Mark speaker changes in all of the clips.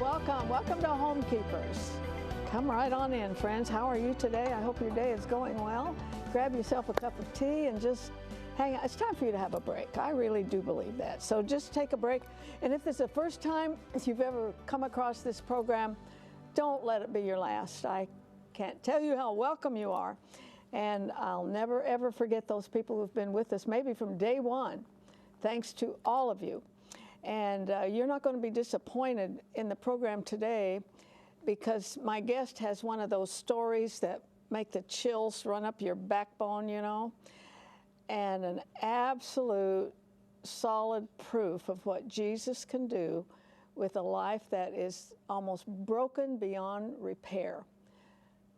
Speaker 1: are. Welcome to Homekeepers. Come right on in, friends. How are you today? I hope your day is going well. Grab yourself a cup of tea and just hang out. It's time for you to have a break. I really do believe that. So just take a break. And if it's the first time you've ever come across this program, don't let it be your last. I can't tell you how welcome you are. And I'll never, ever forget those people who've been with us, maybe from day one. Thanks to all of you. And you're not going to be disappointed in the program today, because my guest has one of those stories that make the chills run up your backbone, you know, and an absolute solid proof of what Jesus can do with a life that is almost broken beyond repair.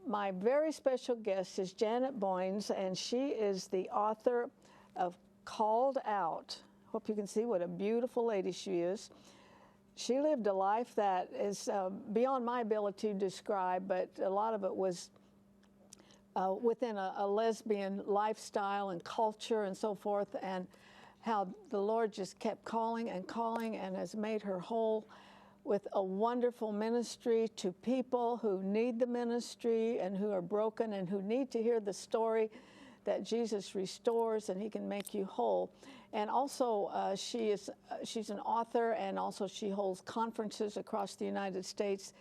Speaker 1: My very special guest is Janet Boynes, and she is the author of Called Out. Hope you can see what a beautiful lady she is. She lived a life that is beyond my ability to describe, but a lot of it was within a lesbian lifestyle and culture and so forth, and how the Lord just kept calling and calling and has made her whole with a wonderful ministry to people who need the ministry and who are broken and who need to hear the story that Jesus restores and he can make you whole. And also she's an author, and also she holds conferences across the United States,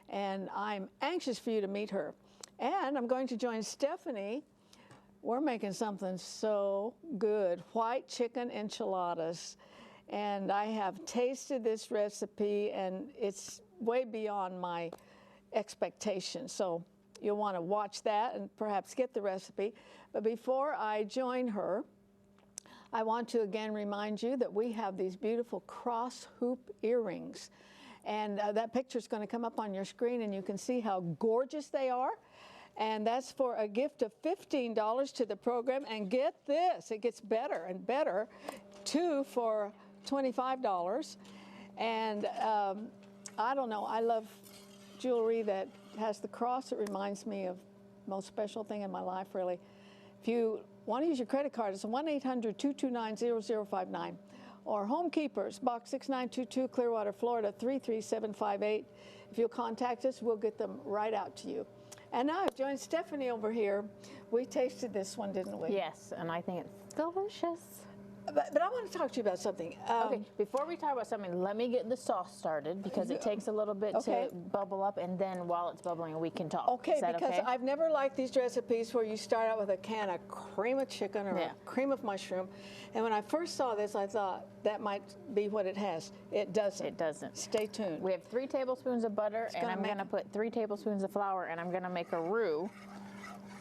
Speaker 1: and I'm anxious for you to meet her. And I'm going to join Stephanie. We're making something so good, white chicken enchiladas. And I have tasted this recipe, and it's way beyond my expectations. So you'll want to watch that and perhaps get the recipe. But before I join her, I want to again remind you that we have these beautiful cross hoop earrings. And that picture is going to come up on your screen, and you can see how gorgeous they are. And that's for a gift of $15 to the program. And get this, it gets better and better, 2 for $25. And I don't know, I love jewelry that has the cross. It reminds me of the most special thing in my life, really. If you want to use your credit card, it's 1-800-229-0059. Or Homekeepers, Box 6922, Clearwater, Florida, 33758. If you'll contact us, we'll get them right out to you. And now I've joined Stephanie over here. We tasted this one, didn't we?
Speaker 2: Yes, and I think it's delicious.
Speaker 1: But I want to talk to you about something.
Speaker 2: Okay, before we talk about something, let me get the sauce started, because it takes a little bit to bubble up, and then while it's bubbling, we can talk.
Speaker 1: Okay, because I've never liked these recipes where you start out with a can of cream of chicken or a cream of mushroom. And when I first saw this, I thought that might be what it has. It doesn't.
Speaker 2: It doesn't.
Speaker 1: Stay tuned.
Speaker 2: We have 3 tablespoons of butter, and I'm going to put 3 tablespoons of flour, and I'm going to make a roux.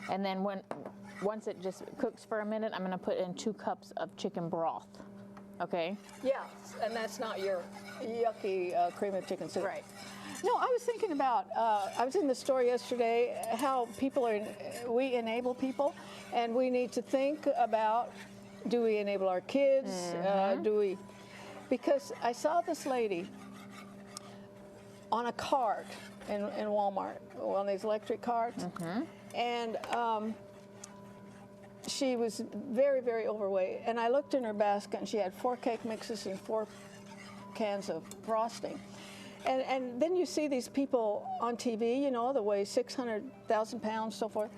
Speaker 2: And then once it just cooks for a minute, I'm going to put in 2 cups of chicken broth. Okay?
Speaker 1: Yeah, and that's not your yucky cream of chicken soup.
Speaker 2: Right.
Speaker 1: No, I was thinking about, I was in the store yesterday, how we enable people, and we need to think about, do we enable our kids? Because I saw this lady on a cart in Walmart, one of these electric carts, and she was very, very overweight. And I looked in her basket, and she had 4 cake mixes and 4 cans of frosting. And then you see these people on TV, you know, that weigh 600,000 pounds, so forth,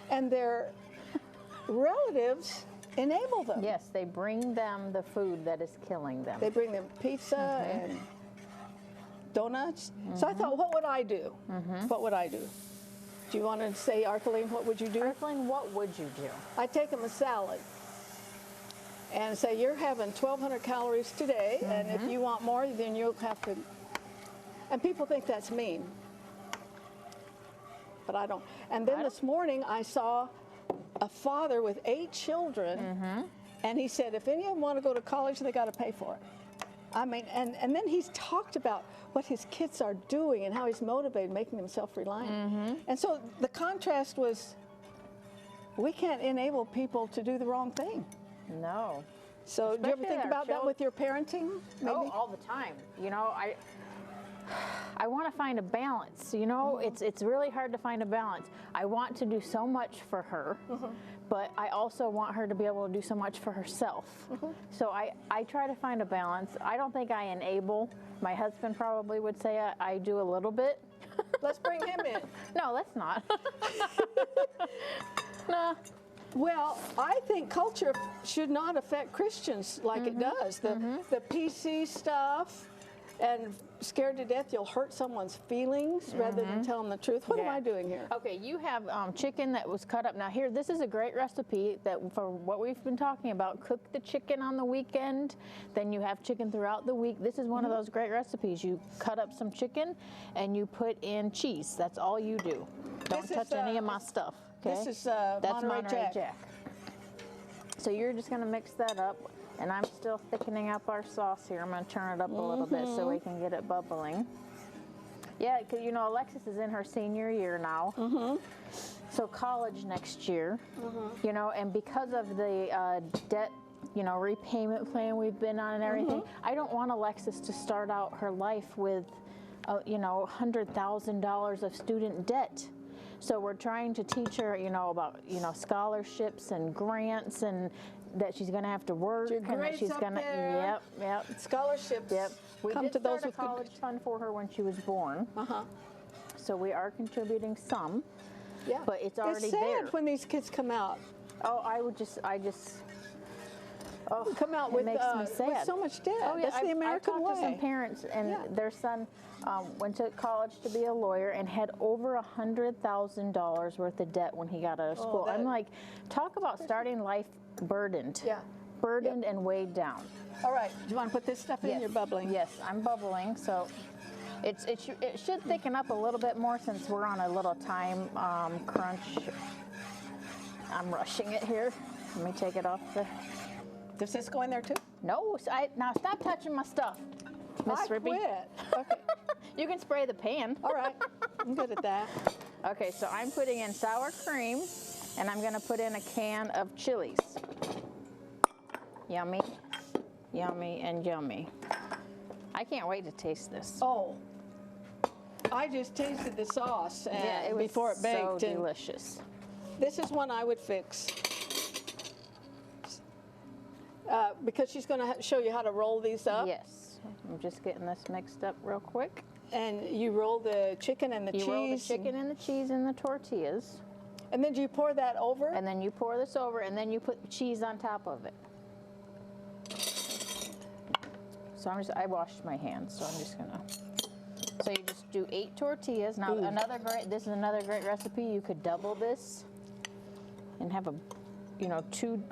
Speaker 1: and their relatives enable them.
Speaker 2: Yes, they bring them the food that is killing them.
Speaker 1: They bring them pizza and donuts. So I thought, what would I do? What would I do? Do you want to say, Arthelene, what would you do?
Speaker 2: Arthelene, what would you do?
Speaker 1: I'd take them a salad and say, you're having 1,200 calories today, and if you want more, then you'll have to. And people think that's mean, but I don't. And then this morning, I saw a father with 8 children, and he said, if any of them want to go to college, they got to pay for it. I mean, and then he's talked about what his kids are doing and how he's motivated, making them self-reliant. And so the contrast was, we can't enable people to do the wrong thing.
Speaker 2: No.
Speaker 1: So do you ever think about that with your parenting? Maybe?
Speaker 2: Oh, all the time. You know, I want to find a balance, you know, it's really hard to find a balance. I want to do so much for her, but I also want her to be able to do so much for herself. So I try to find a balance. I don't think I enable. My husband probably would say I do a little bit.
Speaker 1: Let's bring him in.
Speaker 2: No, let's not. No.
Speaker 1: Well, I think culture should not affect Christians like it does. The PC stuff and scared to death you'll hurt someone's feelings rather than tell them the truth. What am I doing here?
Speaker 2: Okay, you have chicken that was cut up. Now here, this is a great recipe that for what we've been talking about. Cook the chicken on the weekend, then you have chicken throughout the week. This is one of those great recipes. You cut up some chicken and you put in cheese. That's all you do. Don't touch any of my stuff. Okay?
Speaker 1: This is
Speaker 2: That's
Speaker 1: Monterey Jack.
Speaker 2: So you're just going to mix that up. And I'm still thickening up our sauce here. I'm going to turn it up a little bit so we can get it bubbling. Yeah, because you know Alexis is in her senior year now. So college next year. You know, and because of the debt, you know, repayment plan we've been on and everything, I don't want Alexis to start out her life with, you know, $100,000 of student debt. So we're trying to teach her, you know, about, you know, scholarships and grants and that she's going to have to work and that she's going to, yep.
Speaker 1: Scholarships.
Speaker 2: Yep. We
Speaker 1: come
Speaker 2: did
Speaker 1: to those
Speaker 2: start a college fund for her when she was born. So we are contributing some.
Speaker 1: Yeah.
Speaker 2: But it's already
Speaker 1: it's sad
Speaker 2: there.
Speaker 1: when these kids come out.
Speaker 2: Oh,
Speaker 1: Come out
Speaker 2: it
Speaker 1: with,
Speaker 2: makes me sad.
Speaker 1: with so much debt.
Speaker 2: Oh, yeah.
Speaker 1: That's the American
Speaker 2: I
Speaker 1: way.
Speaker 2: talked to some parents, and their son went to college to be a lawyer and had over $100,000 worth of debt when he got out of school. I'm like, talk about starting life burdened.
Speaker 1: Yeah.
Speaker 2: Burdened and weighed down.
Speaker 1: All right. Do you want to put this stuff in? You're bubbling.
Speaker 2: Yes, I'm bubbling. So it should thicken up a little bit more since we're on a little time crunch. I'm rushing it here. Let me take it off the...
Speaker 1: Does this go in there too?
Speaker 2: No, now stop touching my stuff, Miss Rippy.
Speaker 1: Quit. Okay.
Speaker 2: You can spray the pan.
Speaker 1: All right. I'm good at that.
Speaker 2: Okay, so I'm putting in sour cream, and I'm going to put in a can of chilies. Yummy, yummy, and yummy. I can't wait to taste this.
Speaker 1: Oh, I just tasted the sauce
Speaker 2: It was
Speaker 1: before it baked.
Speaker 2: so delicious.
Speaker 1: This is one I would fix. Because she's going to show you how to roll these up.
Speaker 2: Yes, I'm just getting this mixed up real quick.
Speaker 1: And you roll the chicken and the cheese.
Speaker 2: You roll the chicken and the cheese in the tortillas.
Speaker 1: And then do you pour that over?
Speaker 2: And then you pour this over, and then you put the cheese on top of it. So I washed my hands, so I'm just gonna. So you just do 8 tortillas. Now this is another great recipe. You could double this and have two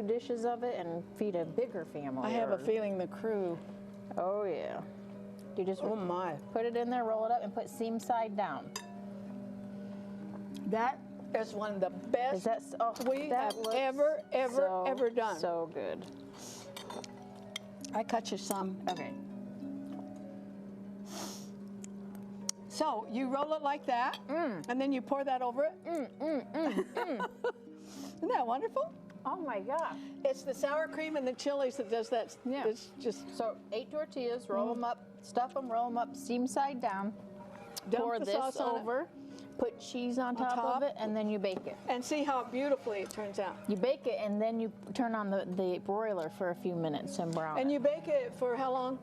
Speaker 2: dishes of it and feed a bigger family.
Speaker 1: I have a feeling the crew.
Speaker 2: Oh yeah. You just put it in there, roll it up, and put seam side down.
Speaker 1: That is one of the best we have ever done.
Speaker 2: So good.
Speaker 1: I cut you some.
Speaker 2: Okay.
Speaker 1: So you roll it like that, and then you pour that over it. Isn't that wonderful?
Speaker 2: Oh my gosh.
Speaker 1: It's the sour cream and the chilies that does that.
Speaker 2: Yeah.
Speaker 1: It's just
Speaker 2: so 8 tortillas, roll them up, stuff them, roll them up, seam side down. Pour
Speaker 1: the
Speaker 2: this
Speaker 1: sauce on
Speaker 2: over, put cheese on top of it, and then you bake it.
Speaker 1: And see how beautifully it turns out.
Speaker 2: You bake it, and then you turn on the broiler for a few minutes and brown
Speaker 1: And you bake it for how long?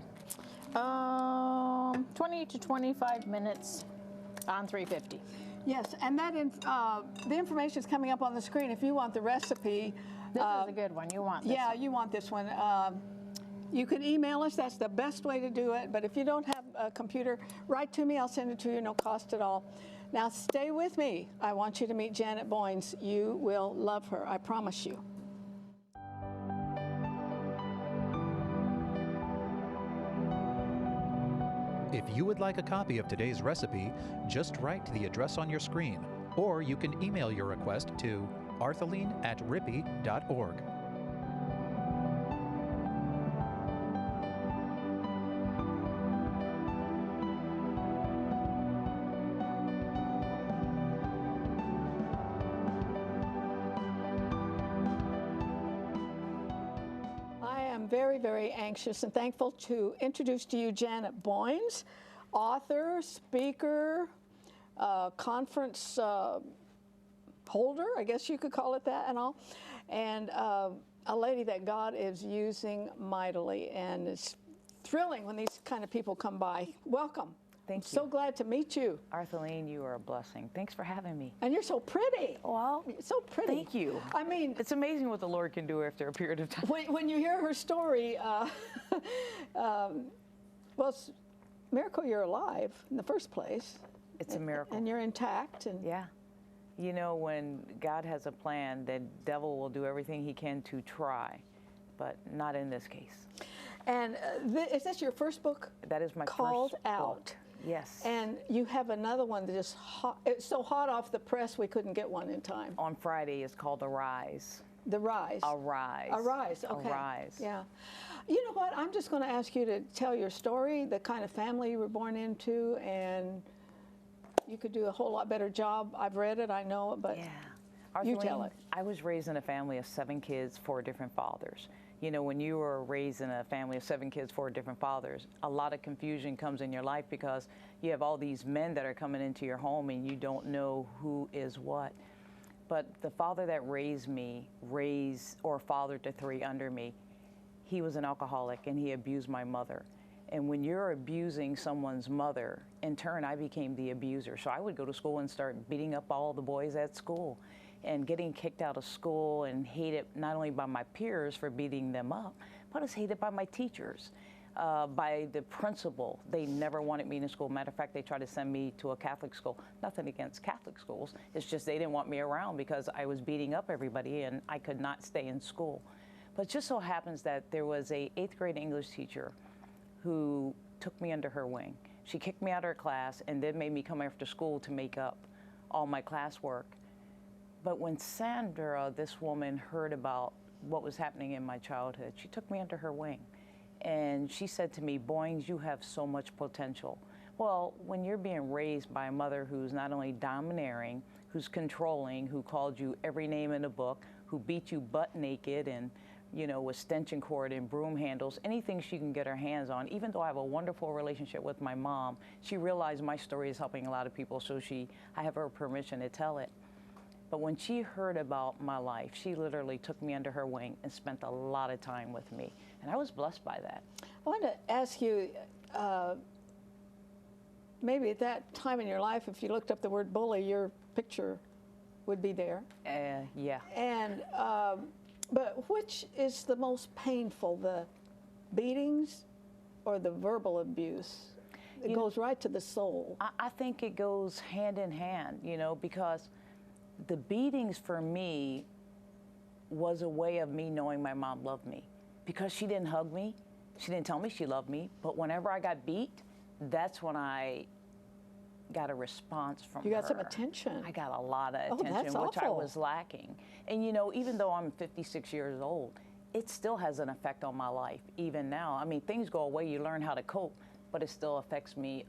Speaker 2: 20 to 25 minutes on 350.
Speaker 1: Yes, and that the information is coming up on the screen. If you want the recipe,
Speaker 2: this is a good one. You want this one.
Speaker 1: You want this one. You can email us. That's the best way to do it. But if you don't have a computer, write to me. I'll send it to you. No cost at all. Now stay with me. I want you to meet Janet Boynes. You will love her. I promise you.
Speaker 3: If you would like a copy of today's recipe, just write to the address on your screen, or you can email your request to arthelene@rippy.org.
Speaker 1: Very, very anxious and thankful to introduce to you Janet Boynes. author, speaker, conference holder, I guess you could call it that and all, and a lady that God is using mightily, and it's thrilling when these kind of people come by. Welcome.
Speaker 4: Thank
Speaker 1: I'm so glad to meet you.
Speaker 4: Arthelene, you are a blessing. Thanks for having me.
Speaker 1: And you're so pretty.
Speaker 4: Well,
Speaker 1: you're so pretty.
Speaker 4: Thank you.
Speaker 1: I mean,
Speaker 4: it's amazing what the Lord can do after a period of time.
Speaker 1: When you hear her story, well, it's a miracle you're alive in the first place.
Speaker 4: It's a miracle.
Speaker 1: And you're intact. And
Speaker 4: yeah. You know, when God has a plan, the devil will do everything he can to try, but not in this case.
Speaker 1: And is this your first book?
Speaker 4: That is my
Speaker 1: called
Speaker 4: first
Speaker 1: Out.
Speaker 4: book. Yes.
Speaker 1: And you have another one that is hot. It's so hot off the press we couldn't get one in time.
Speaker 4: On Friday, it's called Arise.
Speaker 1: The Rise.
Speaker 4: Arise.
Speaker 1: Arise. Okay.
Speaker 4: Arise.
Speaker 1: Yeah. You know what? I'm just going to ask you to tell your story, the kind of family you were born into, and you could do a whole lot better job. I've read it, I know it, but
Speaker 4: yeah.
Speaker 1: You tell it.
Speaker 4: I was raised in a family of 7 kids, 4 different fathers. You know, when you were raised in a family of 7 kids, 4 different fathers, a lot of confusion comes in your life because you have all these men that are coming into your home and you don't know who is what. But the father that raised me, fathered the 3 under me, he was an alcoholic and he abused my mother. And when you're abusing someone's mother, in turn, I became the abuser. So I would go to school and start beating up all the boys at school and getting kicked out of school and hated not only by my peers for beating them up, but I was hated by my teachers, by the principal. They never wanted me in school. Matter of fact, they tried to send me to a Catholic school. Nothing against Catholic schools. It's just they didn't want me around because I was beating up everybody and I could not stay in school. But it just so happens that there was a 8th grade English teacher who took me under her wing. She kicked me out of her class and then made me come after school to make up all my classwork. But when Sandra, this woman, heard about what was happening in my childhood, she took me under her wing. And she said to me, Boynes, you have so much potential. Well, when you're being raised by a mother who's not only domineering, who's controlling, who called you every name in the book, who beat you butt naked and, you know, with extension cord and broom handles, anything she can get her hands on. Even though I have a wonderful relationship with my mom, she realized my story is helping a lot of people, so I have her permission to tell it. But when she heard about my life, she literally took me under her wing and spent a lot of time with me. And I was blessed by that.
Speaker 1: I wanted to ask you, maybe at that time in your life, if you looked up the word bully, your picture would be there.
Speaker 4: Yeah.
Speaker 1: And, but which is the most painful, the beatings or the verbal abuse? It goes right to the soul.
Speaker 4: I think it goes hand in hand, you know, because the beatings for me was a way of me knowing my mom loved me. Because she didn't hug me, she didn't tell me she loved me, but whenever I got beat, that's when I got a response from her.
Speaker 1: You got some attention.
Speaker 4: I got a lot of attention, which I was lacking. And you know, even though I'm 56 years old, it still has an effect on my life, even now. I mean, things go away, you learn how to cope, but it still affects me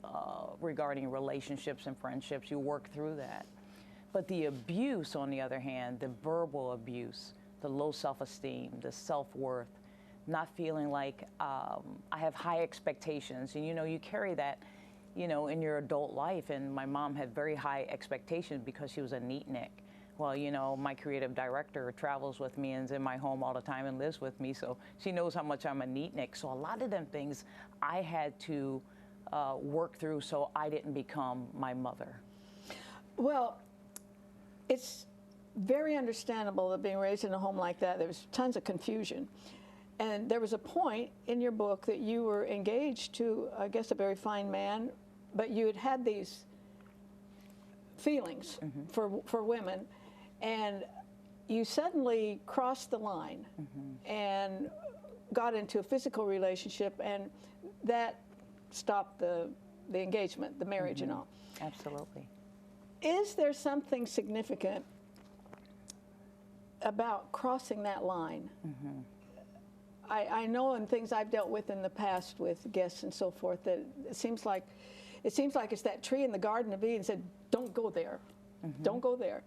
Speaker 4: regarding relationships and friendships. You work through that. But the abuse, on the other hand, the verbal abuse, the low self-esteem, the self-worth, not feeling like I have high expectations. And, you know, you carry that, you know, in your adult life. And my mom had very high expectations because she was a neatnik. Well, you know, my creative director travels with me and is in my home all the time and lives with me, so she knows how much I'm a neatnik. So a lot of them things I had to work through so I didn't become my mother. Well,
Speaker 1: it's very understandable that being raised in a home like that, there's tons of confusion. And there was a point in your book that you were engaged to, I guess, a very fine man, but you had had these feelings for women, and you suddenly crossed the line and got into a physical relationship, and that stopped the engagement, the marriage and all.
Speaker 4: Absolutely.
Speaker 1: Is there something significant about crossing that line? I know in things I've dealt with in the past with guests and so forth that it seems like it's that tree in the Garden of Eden said, don't go there, don't go there.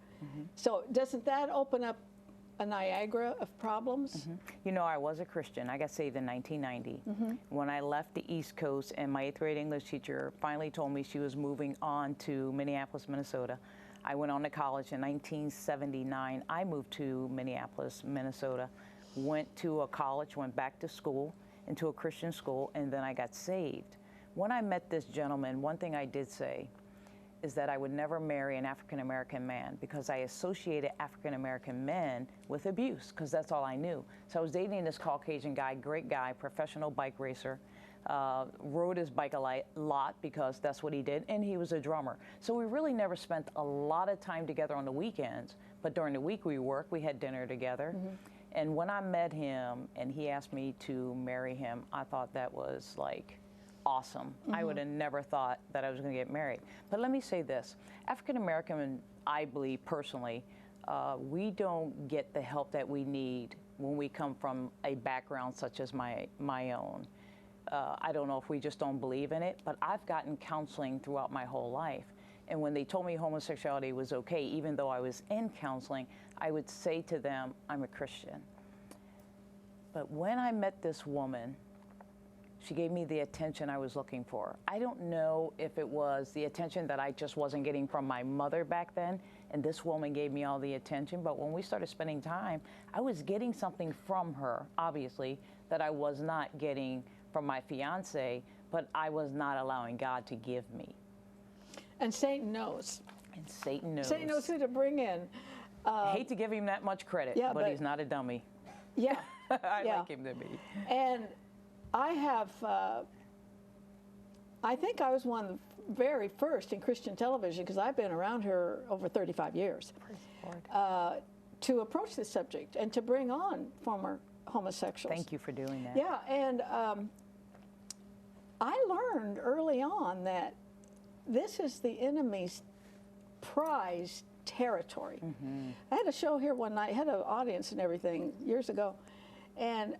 Speaker 1: So doesn't that open up a Niagara of problems?
Speaker 4: You know, I was a Christian. I got saved in 1990. When I left the East Coast, and my 8th grade English teacher finally told me she was moving on to Minneapolis, Minnesota. I went on to college in 1979. I moved to Minneapolis, Minnesota, went to a college, went back to school, into a Christian school, and then I got saved. When I met this gentleman, one thing I did say is that I would never marry an African-American man because I associated African-American men with abuse, because that's all I knew. So I was dating this Caucasian guy, great guy, professional bike racer, rode his bike a lot because that's what he did, and he was a drummer. So we really never spent a lot of time together on the weekends, but during the week we worked, we had dinner together. And when I met him and he asked me to marry him, I thought that was like awesome. I would have never thought that I was going to get married. But let me say this, African American, I believe personally, we don't get the help that we need when we come from a background such as my own. I don't know if we just don't believe in it, but I've gotten counseling throughout my whole life. And when they told me homosexuality was okay, even though I was in counseling, I would say to them, I'm a Christian. But when I met this woman, she gave me the attention I was looking for. I don't know if it was the attention that I just wasn't getting from my mother back then, and this woman gave me all the attention, but when we started spending time, I was getting something from her, obviously, that I was not getting from my fiance, but I was not allowing God to give me.
Speaker 1: And Satan knows.
Speaker 4: And Satan knows.
Speaker 1: Satan knows who to bring in.
Speaker 4: I hate to give him that much credit,
Speaker 1: yeah,
Speaker 4: but he's not a dummy.
Speaker 1: Yeah.
Speaker 4: I like him to be.
Speaker 1: And I have, I think I was one of the very first in Christian television, because I've been around here over 35 years, to approach this subject and to bring on former homosexuals.
Speaker 4: Thank you for doing that.
Speaker 1: Yeah, and I learned early on that this is the enemy's prized territory. I had a show here one night, had an audience and everything years ago, and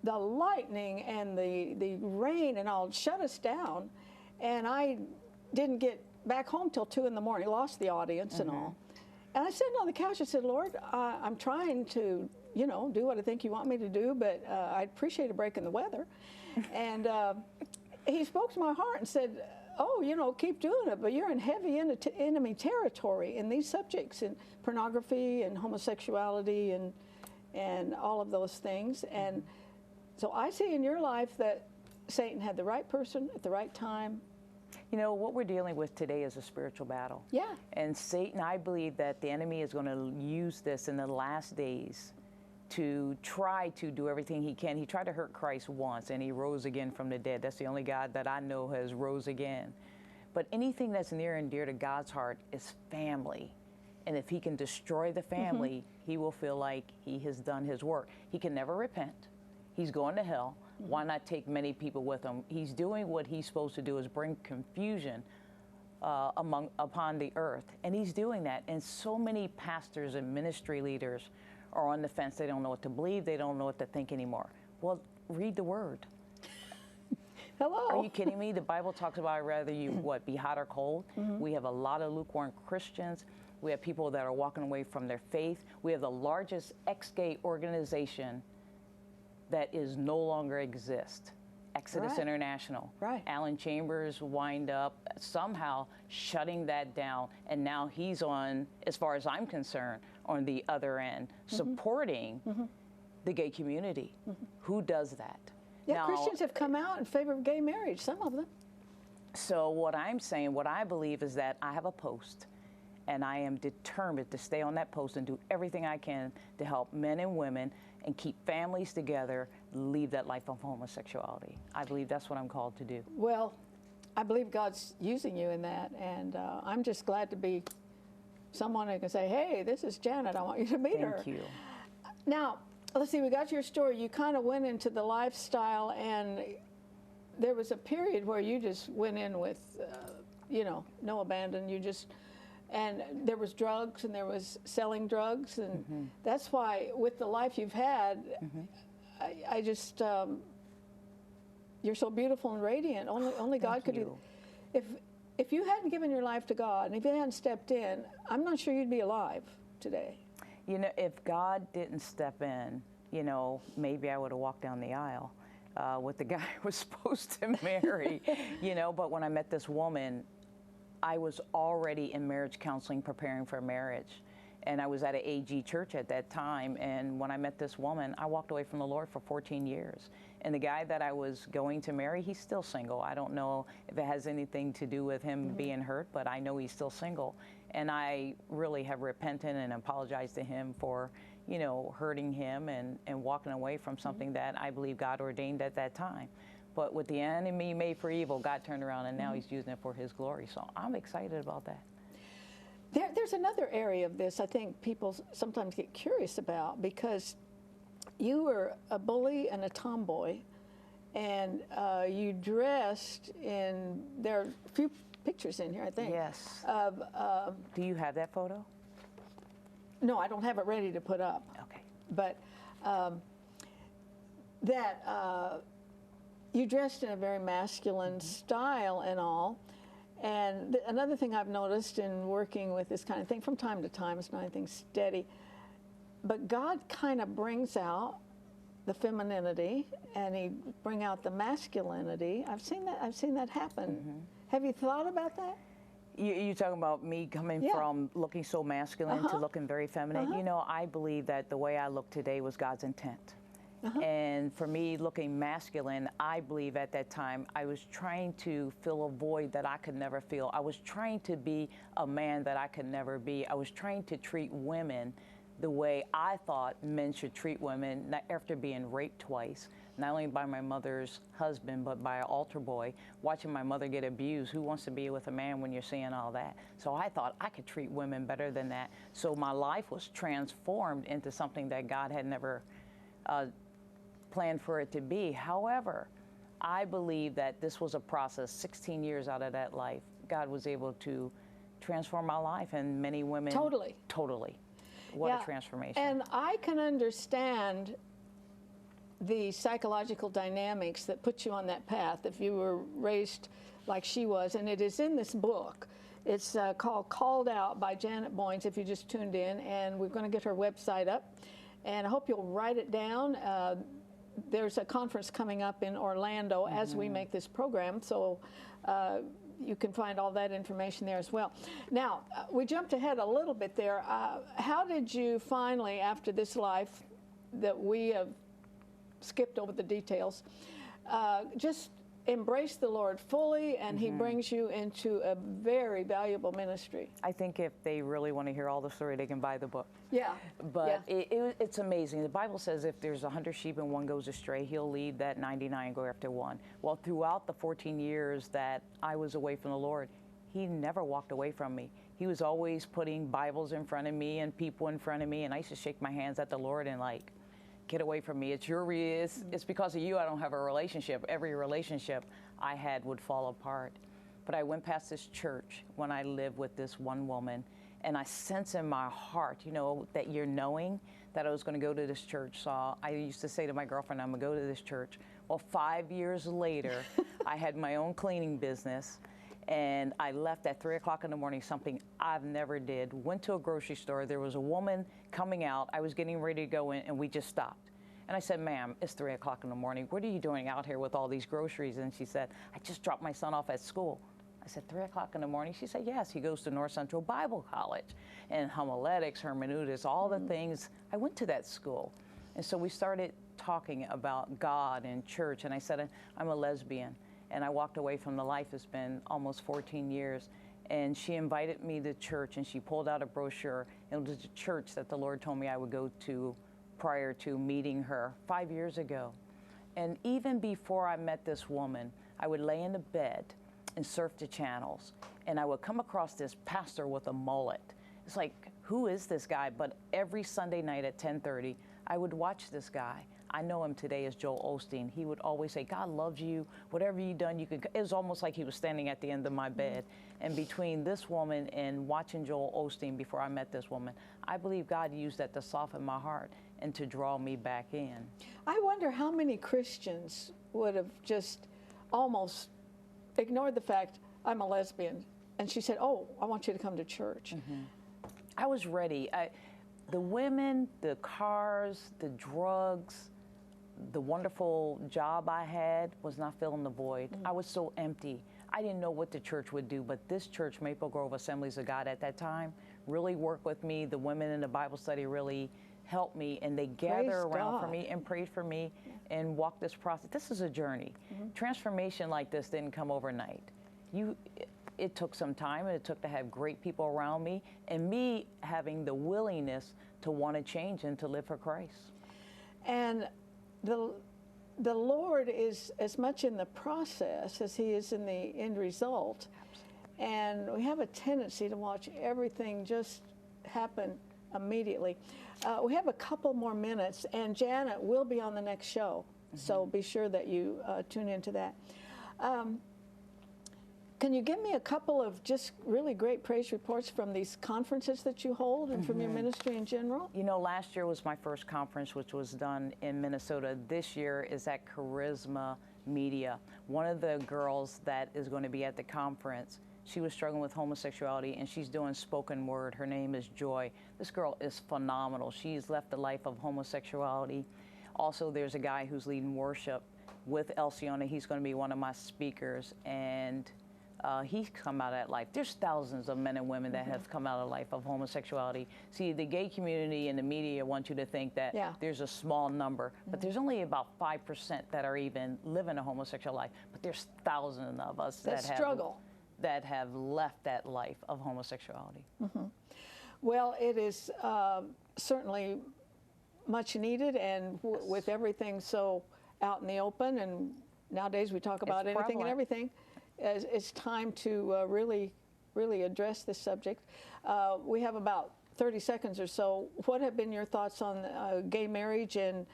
Speaker 1: the lightning and the rain and all shut us down, and I didn't get back home till 2 in the morning, lost the audience and all. And I sat on the couch and said, Lord, I'm trying to, you know, do what I think you want me to do, but I'd appreciate a break in the weather. And he spoke to my heart and said, oh, you know, keep doing it, but you're in heavy enemy territory in these subjects, in pornography and homosexuality and all of those things. And so I see in your life that Satan had the right person at the right time.
Speaker 4: You know, what we're dealing with today is a spiritual battle.
Speaker 1: Yeah.
Speaker 4: And Satan, I believe that the enemy is going to use this in the last days to try to do everything he can. He tried to hurt Christ once, and he rose again from the dead. That's the only God that I know has rose again. But anything that's near and dear to God's heart is family. And if he can destroy the family, he will feel like he has done his work. He can never repent. He's going to hell. Why not take many people with him? He's doing what he's supposed to do, is bring confusion upon the earth. And he's doing that. And so many pastors and ministry leaders are on the fence. They don't know what to believe. They don't know what to think anymore. Well, read the word.
Speaker 1: Hello.
Speaker 4: Are you kidding me? The Bible talks about rather you, what, be hot or cold? We have a lot of lukewarm Christians. We have people that are walking away from their faith. We have the largest ex-gay organization that is no longer exist. Exodus International. Alan Chambers wind up somehow shutting that down, and now he's on, as far as I'm concerned, on the other end, supporting the gay community. Who does that?
Speaker 1: Yeah,
Speaker 4: now,
Speaker 1: Christians have come out in favor of gay marriage, some of them.
Speaker 4: So what I'm saying, what I believe is that I have a post, and I am determined to stay on that post and do everything I can to help men and women and keep families together, leave that life of homosexuality. I believe that's what I'm called to do.
Speaker 1: Well, I believe God's using you in that, and I'm just glad to be someone who can say, hey, this is Janet, I want you to meet her.
Speaker 4: Thank you.
Speaker 1: Now, let's see, we got your story. You kind of went into the lifestyle, and there was a period where you just went in with, you know, no abandon. You just, and there was drugs, and there was selling drugs, and that's why with the life you've had, I just, you're so beautiful and radiant. Only God could do. If you hadn't given your life to God, and if you hadn't stepped in, I'm not sure you'd be alive today.
Speaker 4: You know, if God didn't step in, you know, maybe I would have walked down the aisle with the guy I was supposed to marry, you know. But when I met this woman, I was already in marriage counseling preparing for marriage. And I was at an AG church at that time. And when I met this woman, I walked away from the Lord for 14 years. And the guy that I was going to marry, he's still single. I don't know if it has anything to do with him being hurt, but I know he's still single. And I really have repented and apologized to him for, you know, hurting him and walking away from something that I believe God ordained at that time. But with the enemy made for evil, God turned around and now he's using it for his glory. So I'm excited about that.
Speaker 1: There's another area of this I think people sometimes get curious about, because you were a bully and a tomboy, and you dressed in, there are a few pictures in here, I think.
Speaker 4: Yes.
Speaker 1: Of,
Speaker 4: do you have that photo?
Speaker 1: no, I don't have it ready to put up.
Speaker 4: Okay.
Speaker 1: But you dressed in a very masculine style and all. And another thing I've noticed in working with this kind of thing from time to time, it's not anything steady, but God kind of brings out the femininity and he bring out the masculinity. I've seen that happen. Have you thought about that?
Speaker 4: You talking about me coming from looking so masculine to looking very feminine? You know, I believe that the way I look today was God's intent. And for me, looking masculine, I believe at that time I was trying to fill a void that I could never feel. I was trying to be a man that I could never be. I was trying to treat women the way I thought men should treat women, not after being raped twice, not only by my mother's husband, but by an altar boy, watching my mother get abused. Who wants to be with a man when you're seeing all that? So I thought I could treat women better than that. So my life was transformed into something that God had never planned for it to be. However, I believe that this was a process. 16 years out of that life, God was able to transform my life, and many women. Totally. What a transformation.
Speaker 1: And I can understand the psychological dynamics that put you on that path if you were raised like she was, and it is in this book. It's called Called Out by Janet Boynes, if you just tuned in, and we're going to get her website up, and I hope you'll write it down. There's a conference coming up in Orlando as we make this program, so you can find all that information there as well. Now, we jumped ahead a little bit there. How did you finally, after this life that we have skipped over the details, just embrace the Lord fully, and he brings you into a very valuable ministry?
Speaker 4: I think if they really want to hear all the story, they can buy the book.
Speaker 1: Yeah.
Speaker 4: But it's amazing. The Bible says if there's 100 sheep and one goes astray, he'll leave that 99 and go after one. Well, throughout the 14 years that I was away from the Lord, he never walked away from me. He was always putting Bibles in front of me and people in front of me, and I used to shake my hands at the Lord and like, get away from me. It's because of you I don't have a relationship. Every relationship I had would fall apart. But I went past this church when I lived with this one woman, and I sense in my heart, you know, that you're knowing that I was going to go to this church. So I used to say to my girlfriend, I'm going to go to this church. Well, 5 years later, I had my own cleaning business, and I left at 3 o'clock in the morning, something I've never did. Went to a grocery store. There was a woman coming out. I was getting ready to go in, and we just stopped. And I said, ma'am, it's 3 o'clock in the morning. What are you doing out here with all these groceries? And she said, I just dropped my son off at school. I said, 3 o'clock in the morning? She said, yes, he goes to North Central Bible College. And homiletics, hermeneutics, all the things. I went to that school. And so we started talking about God and church. And I said, I'm a lesbian. And I walked away from the life. It's been almost 14 years. And she invited me to church, and she pulled out a brochure. It was a church that the Lord told me I would go to prior to meeting her 5 years ago. And even before I met this woman, I would lay in the bed and surf the channels, and I would come across this pastor with a mullet. It's like, who is this guy? But every Sunday night at 10:30, I would watch this guy. I know him today as Joel Osteen. He would always say, God loves you. Whatever you've done, you could. It was almost like he was standing at the end of my bed. And between this woman and watching Joel Osteen before I met this woman, I believe God used that to soften my heart and to draw me back in.
Speaker 1: I wonder how many Christians would have just almost ignored the fact, I'm a lesbian. And she said, oh, I want you to come to church.
Speaker 4: I was ready. The women, the cars, the drugs, the wonderful job I had was not filling the void. I was so empty. I didn't know what the church would do, but this church, Maple Grove Assemblies of God at that time, really worked with me. The women in the Bible study really helped me, and they gathered around for me and prayed for me and walked this process. This is a journey. Transformation like this didn't come overnight. It took some time, and it took to have great people around me, and me having the willingness to want to change and to live for Christ.
Speaker 1: And the Lord is as much in the process as he is in the end result. And we have a tendency to watch everything just happen immediately. We have a couple more minutes, and Janet will be on the next show, so be sure that you tune into that. Can you give me a couple of just really great praise reports from these conferences that you hold and from your ministry in general?
Speaker 4: You know, last year was my first conference, which was done in Minnesota. This year is at Charisma Media. One of the girls that is going to be at the conference, she was struggling with homosexuality, and she's doing spoken word. Her name is Joy. This girl is phenomenal. She's left the life of homosexuality. Also, there's a guy who's leading worship with Elsiona. He's going to be one of my speakers, and he's come out of that life. There's thousands of men and women that have come out of the life of homosexuality. See, the gay community and the media want you to think that there's a small number, but there's only about 5% that are even living a homosexual life. But there's thousands of us that have left that life of homosexuality.
Speaker 1: Well, it is certainly much needed, and with everything so out in the open, and nowadays we talk about anything and everything, it's time to really address this subject. We have about 30 seconds or so. What have been your thoughts on gay marriage and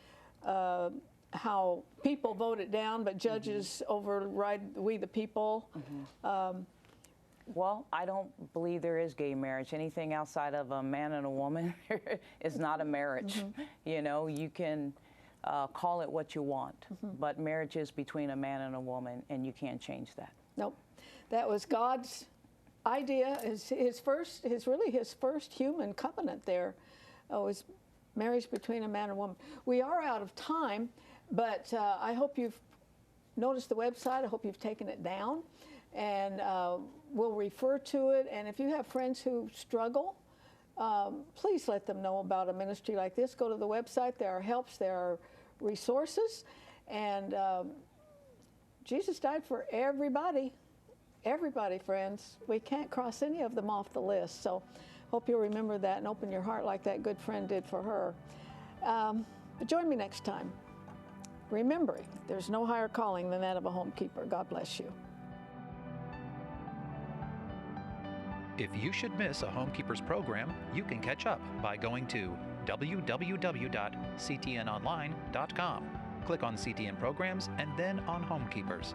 Speaker 1: how people vote it down, but judges override we the people?
Speaker 4: Well, I don't believe there is gay marriage. Anything outside of a man and a woman is not a marriage. You know, you can call it what you want, but marriage is between a man and a woman, and you can't change that.
Speaker 1: Nope. That was God's idea, his first human covenant there. Was marriage between a man and a woman. We are out of time, but I hope you've noticed the website. I hope you've taken it down, and we'll refer to it. And if you have friends who struggle, please let them know about a ministry like this. Go to the website. There are helps. There are resources. And Jesus died for everybody. Everybody, friends. We can't cross any of them off the list. So hope you'll remember that and open your heart like that good friend did for her. But join me next time, remembering there's no higher calling than that of a homekeeper. God bless you.
Speaker 3: If you should miss a Homekeepers program, you can catch up by going to www.ctnonline.com. Click on CTN Programs and then on Homekeepers.